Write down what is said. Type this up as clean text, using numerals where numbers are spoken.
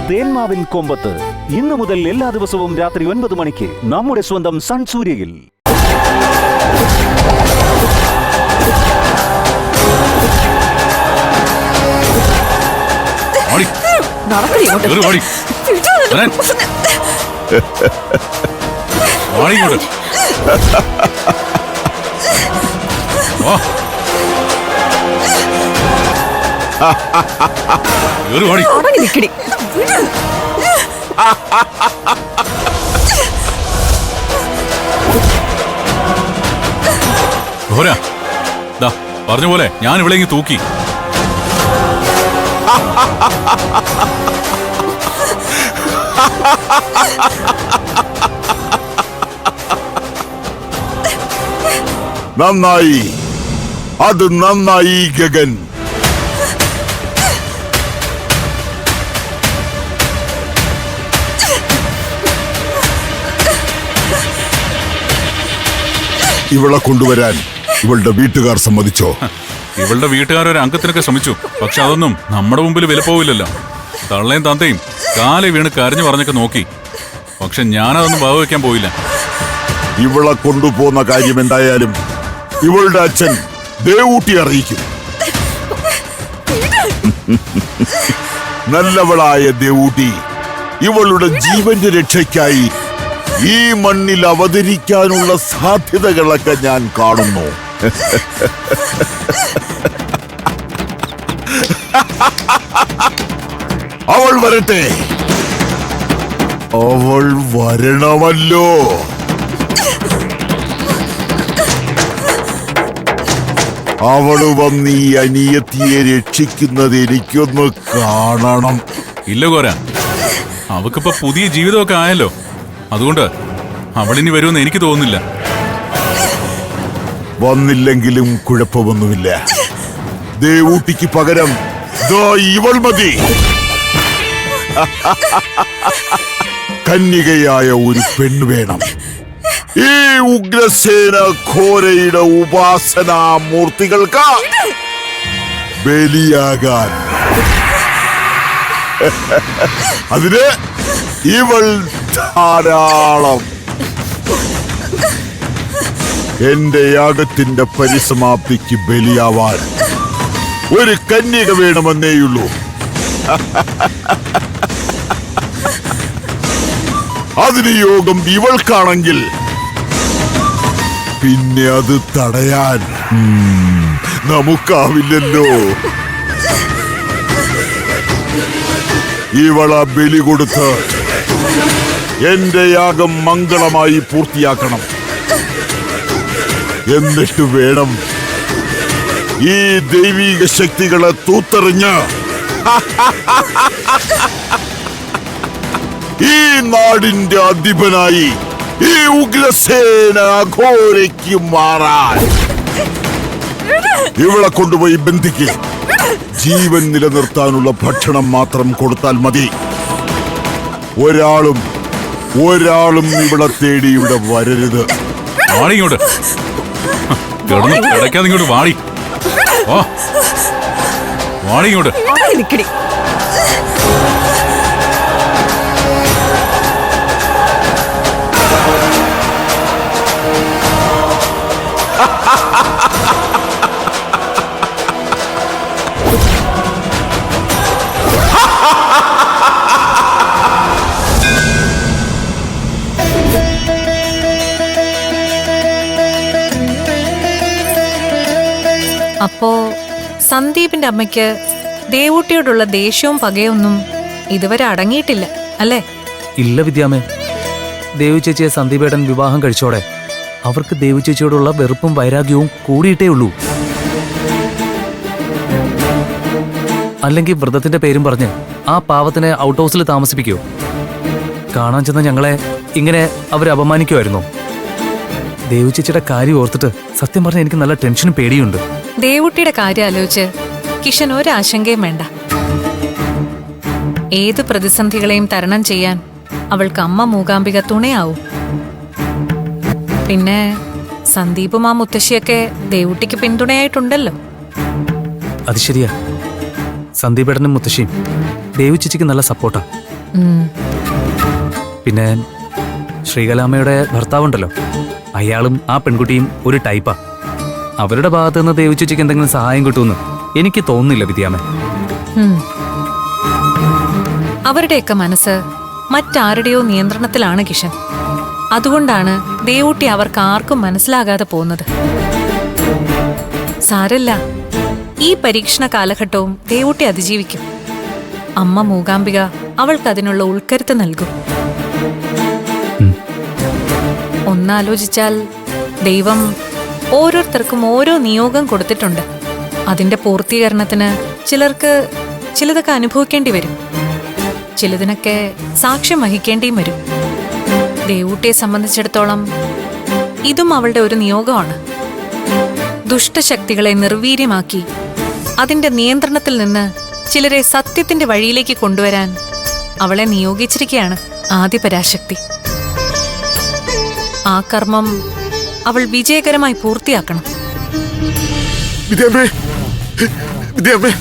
തേന്മാവിൻ കൊമ്പത്ത് ഇന്നു മുതൽ എല്ലാ ദിവസവും രാത്രി 9 മണിക്ക് നമ്മുടെ സ്വന്തം സൺ സൂര്യയിൽ. പറഞ്ഞ പോലെ ഞാൻ ഇവിടെ തൂക്കി. നന്നായി, അത് നന്നായി ഗഗൻ. ഇവളെ കൊണ്ടുവരാൻ ഇവളുടെ വീട്ടുകാർ സമ്മതിച്ചോ? ഇവളുടെ വീട്ടുകാർ ഒരു അംഗത്തിനൊക്കെ ശ്രമിച്ചു, പക്ഷെ അതൊന്നും നമ്മുടെ മുമ്പിൽ വില പോവില്ലല്ലോ. തള്ളയും തന്തയും കാലെ വീണ് കരഞ്ഞു പറഞ്ഞൊക്കെ നോക്കി, പക്ഷെ ഞാനതൊന്നും വകവയ്ക്കാൻ പോയില്ല. ഇവളെ കൊണ്ടുപോകുന്ന കാര്യം എന്തായാലും ഇവളുടെ അച്ഛൻ ദേവൂട്ടി അറിയിക്കും. നല്ലവളായ ദേവൂട്ടി ഇവളുടെ ജീവന്റെ രക്ഷയ്ക്കായി ഈ മണ്ണിൽ അവതരിക്കാനുള്ള സാധ്യതകളൊക്കെ ഞാൻ കാണുന്നു. അവൾ വരട്ടെ, അവൾ വരണമല്ലോ. അവള് വന്ന് ഈ അനിയത്തിയെ രക്ഷിക്കുന്നത് എനിക്കൊന്ന് കാണണം. ഇല്ല കോര, അവക്കിപ്പോ പുതിയ ജീവിതമൊക്കെ ആയല്ലോ, അതുകൊണ്ട് അവളിനി വരുമെന്ന് എനിക്ക് തോന്നുന്നില്ല. വന്നില്ലെങ്കിലും കുഴപ്പമൊന്നുമില്ല. ദേവൂട്ടിക്ക് പകരം ഇവൾ മതി. കന്യകയായ ഒരു പെണ്ണ് വേണം ഈ ഉഗ്രസേന ഘോരയുടെ ഉപാസനാമൂർത്തികൾക്ക് ബലിയാകാൻ. അതിന് ഇവൾ ധാരാളം. എന്റെ യാഗത്തിന്റെ പരിസമാപ്തിക്ക് ബലിയാവാൻ ഒരു കന്യക വേണമെന്നേയുള്ളൂ. അതിന് യോഗം ഇവൾക്കാണെങ്കിൽ പിന്നെ അത് തടയാൻ നമുക്കാവില്ലല്ലോ. ഇവളെ ബലി കൊടുത്ത് എന്റെ യാഗം മംഗളമായി പൂർത്തിയാക്കണം. എന്നിട്ട് വേണം ഈ ദൈവിക ശക്തികളെ തൂത്തെറിഞ്ഞ് ഈ നാടിന്റെ അധിപനായി ഈ ഉഗ്രസേന അഘോരയ്ക്ക് മാറാൻ. ഇവളെ കൊണ്ടുപോയി ബന്ധിക്ക്. ജീവൻ നിലനിർത്താനുള്ള ഭക്ഷണം മാത്രം കൊടുത്താൽ മതി. ഒരാളും ഇവളെ തേടി ഇവിടെ വരരുത്. വാണിങ്ങോട്ട് ഇടയ്ക്കാതിങ്ങോട്ട് വാണി. വാണിങ്ങോട്ട് അപ്പോ സന്ദീപിന്റെ അമ്മയ്ക്ക് ദേവൂട്ടിയോടുള്ള ദേഷ്യവും പകയൊന്നും ഇതുവരെ അടങ്ങിയിട്ടില്ല അല്ലേ? ഇല്ല വിദ്യാമേ. ദേവു ചേച്ചിയെ സന്ദീപേട്ടൻ വിവാഹം കഴിച്ചോടെ അവർക്ക് ദേവു ചേച്ചിയോടുള്ള വെറുപ്പും വൈരാഗ്യവും കൂടിയിട്ടേ ഉള്ളൂ. അല്ലെങ്കിൽ വ്രതത്തിന്റെ പേരും പറഞ്ഞ് ആ പാവത്തിനെ ഔട്ട് ഹൗസിൽ താമസിപ്പിക്കോ? കാണാൻ ചെന്ന ഞങ്ങളെ ഇങ്ങനെ അവർ അപമാനിക്കുമായിരുന്നോ? ദേവു ചേച്ചിയുടെ കാര്യം ഓർത്തിട്ട് സത്യം പറഞ്ഞാൽ എനിക്ക് നല്ല ടെൻഷനും പേടിയുണ്ട്. ദേവൂട്ടിയുടെ കാര്യം ആലോചിച്ച് കിഷൻ ഒരാശങ്കയും വേണ്ട. ഏത് പ്രതിസന്ധികളെയും തരണം ചെയ്യാൻ അവൾക്ക് അമ്മ മൂകാംബിക തുണയാവും. പിന്നെ സന്ദീപും ആ മുത്തശ്ശിയൊക്കെ ദേവൂട്ടിക്ക് പിന്തുണയായിട്ടുണ്ടല്ലോ. അത് ശരിയാ. സന്ദീപേട്ടനും മുത്തശ്ശിയും ദേവു ചേച്ചിക്ക് നല്ല സപ്പോർട്ടാ. ഉം. പിന്നെ ശ്രീകലാമ്മയുടെ ഭർത്താവുണ്ടല്ലോ, അയാളും ആ പെൺകുട്ടിയും ഒരു ടൈപ്പാ. അവരുടെ ഭാഗത്തു നിന്ന് ദേവിച്ചേച്ചിക്ക് എന്തെങ്കിലും സഹായം കിട്ടുമെന്ന് എനിക്ക് തോന്നുന്നില്ല വിദ്യാമ്മ. ഉം. അവരുടെയൊക്കെ മനസ്സ് മറ്റാരുടെയോ നിയന്ത്രണത്തിലാണ് കിഷൻ. അതുകൊണ്ടാണ് ദേവൂട്ടി അവർക്ക് ആർക്കും മനസ്സിലാകാതെ പോകുന്നത്. സാരല്ല, ഈ പരീക്ഷണ കാലഘട്ടവും ദേവൂട്ടി അതിജീവിക്കും. അമ്മ മൂകാംബിക അവൾക്കതിനുള്ള ഉൾക്കരുത്ത് നൽകും. ഒന്നാലോചിച്ചാൽ ദൈവം ഓരോരുത്തർക്കും ഓരോ നിയോഗം കൊടുത്തിട്ടുണ്ട്. അതിന്റെ പൂർത്തീകരണത്തിന് ചിലർക്ക് ചിലതൊക്കെ അനുഭവിക്കേണ്ടി വരും, ചിലതിനൊക്കെ സാക്ഷ്യം വഹിക്കേണ്ടിയും വരും. ദേവൂട്ടിയെ സംബന്ധിച്ചിടത്തോളം ഇതും അവളുടെ ഒരു നിയോഗമാണ്. ദുഷ്ടശക്തികളെ നിർവീര്യമാക്കി അതിന്റെ നിയന്ത്രണത്തിൽ നിന്ന് ചിലരെ സത്യത്തിന്റെ വഴിയിലേക്ക് കൊണ്ടുവരാൻ അവളെ നിയോഗിച്ചിരിക്കുകയാണ് ആദിപരാശക്തി. ആ കർമ്മം അവൾ വിജയകരമായി പൂർത്തിയാക്കണം. വിദ്യാമ്മേ, വിദ്യാമ്മേ,